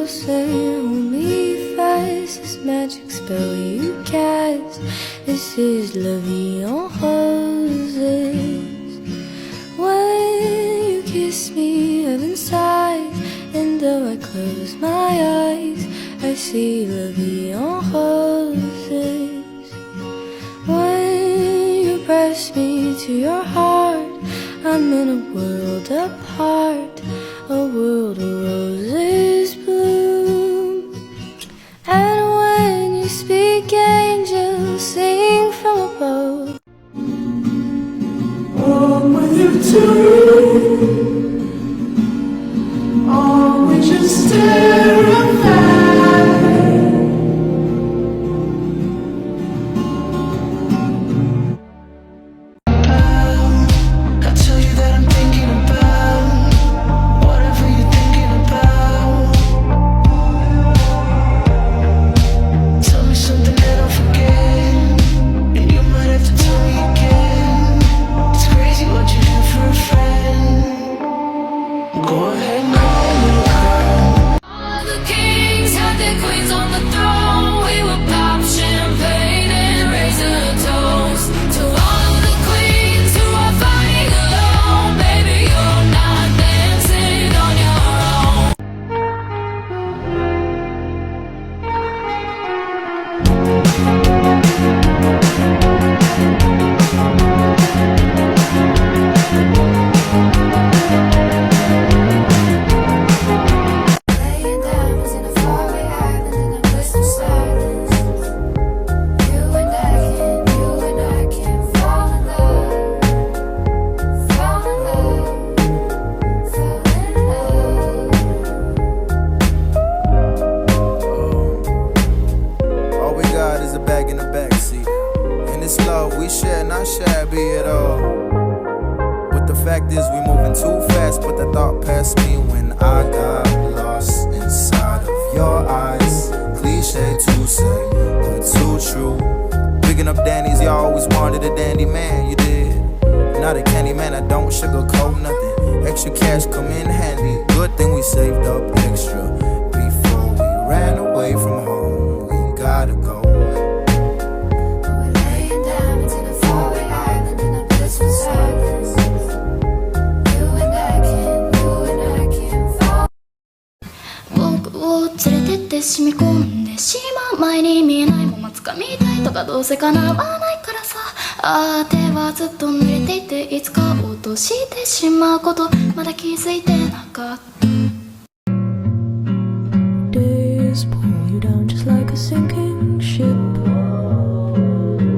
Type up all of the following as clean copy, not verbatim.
closer, hold me fast. This magic spell you cast, this is la vie en roses. When you kiss me, heaven sighs, and though I close my eyes, I see la vie en roses. When you press me to your heart, I'm in a world apart, a world of roses bloom. And when you speak, angels sing from above. I'm with you too. Oh, we just terrified. I tell you that I'm thinking about whatever you're thinking about. Tell me something that I'll forget, and you might have to tell me again. It's crazy what you do for a friend. Go ahead and call me a girl. All the kings had their queens on the throne. We would pop champagne and raise a toast to all the queens who are fighting alone. Baby, you're not dancing on your own. Laying diamonds in a faraway island in a crystal silence. You and I can fall in love, fall in love, fall in love. All we got is a bag in the backseat, and this love we share, not shabby at all. But the fact is we moving too fast, but the thought passed me when I got lost inside of your eyes. Cliche to say, but too true. Picking up Danny's, you always wanted a dandy man, you did. Not a candy man, I don't sugarcoat nothing. Extra cash come in handy, good thing we saved up extra before we ran away from home. We gotta go. We're laying diamonds in a faraway island in a blissful silence. You and I can fall. 僕を連れてって染み込んでしまう前に見えないもの掴みたいとかどうせ叶わないからさ。ああ手はずっと濡れていていつか落としてしまうことまだ気づいてなかった。 Days pull you down just like a sinking ship.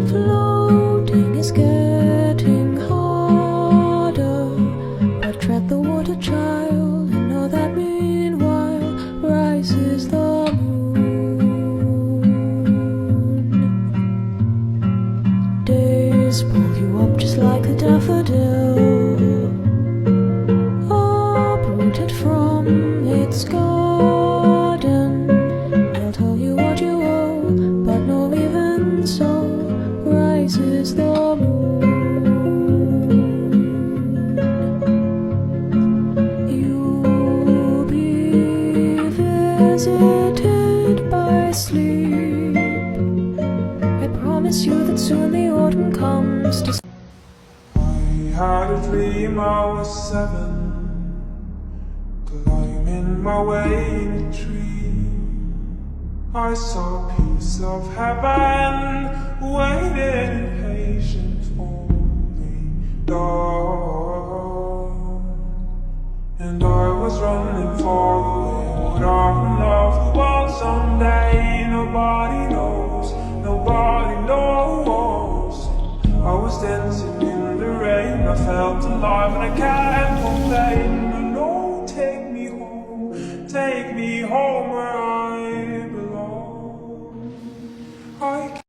Floating is getting harder, but tread the water, child, and know that meanwhile rises the moon. Days pull you up just like a daffodil, uprooted from its garden. They'll tell you what you owe, but no, even so rises the moon. You'll be visited by sleep. I promise you that soon the autumn comes to I had a dream I was 7, climbing my way in a tree. I saw a piece of heaven waiting patient for me, dawn. And I was running for the wind, arm of the world someday. Nobody knows, nobody knows. I was dancing in the rain, I felt alive and I can't complain. No, take me home where I belong. I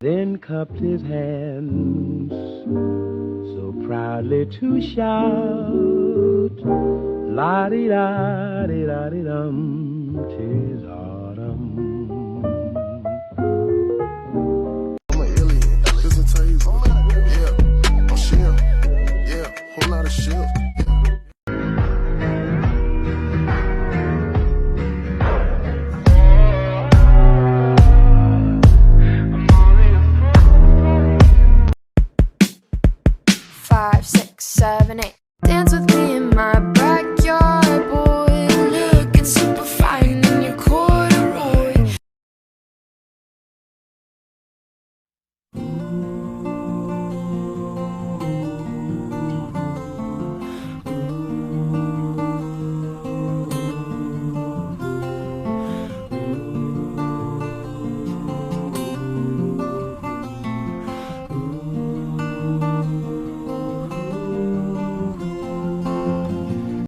Then cupped his hands so proudly to shout, la-di-da-di-da-di-dum, 'tis autumn. I'm an alien, this a taser. Yeah, I'm shit. Yeah, whole lot of shit. Five, six, seven, eight. Dance with me in my backyard, boy. Looking super fine in your corduroy.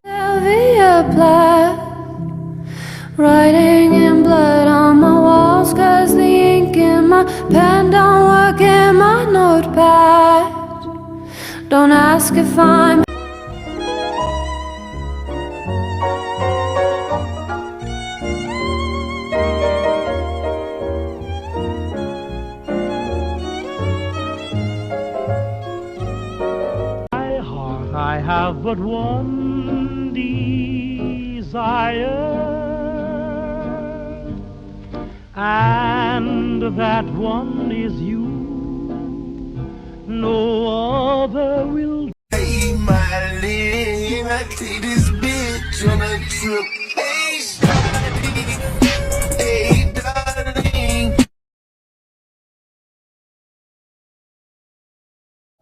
Sylvia Plath, writing in blood on my walls, 'cause the ink in my pen don't work in my notepad. Don't ask if I'm My heart, I have but one desire, and that one is you. No other will. Hey, Miley, I take this bitch on a trip. Hey, shawty, hey, darling.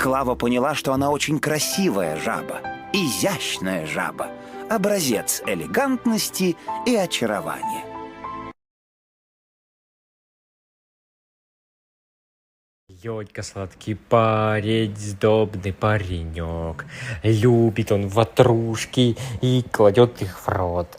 Клава поняла, что она очень красивая жаба, изящная жаба, образец элегантности и очарования. Йодька, сладкий парень, сдобный паренек. Любит он ватрушки и кладет их в рот.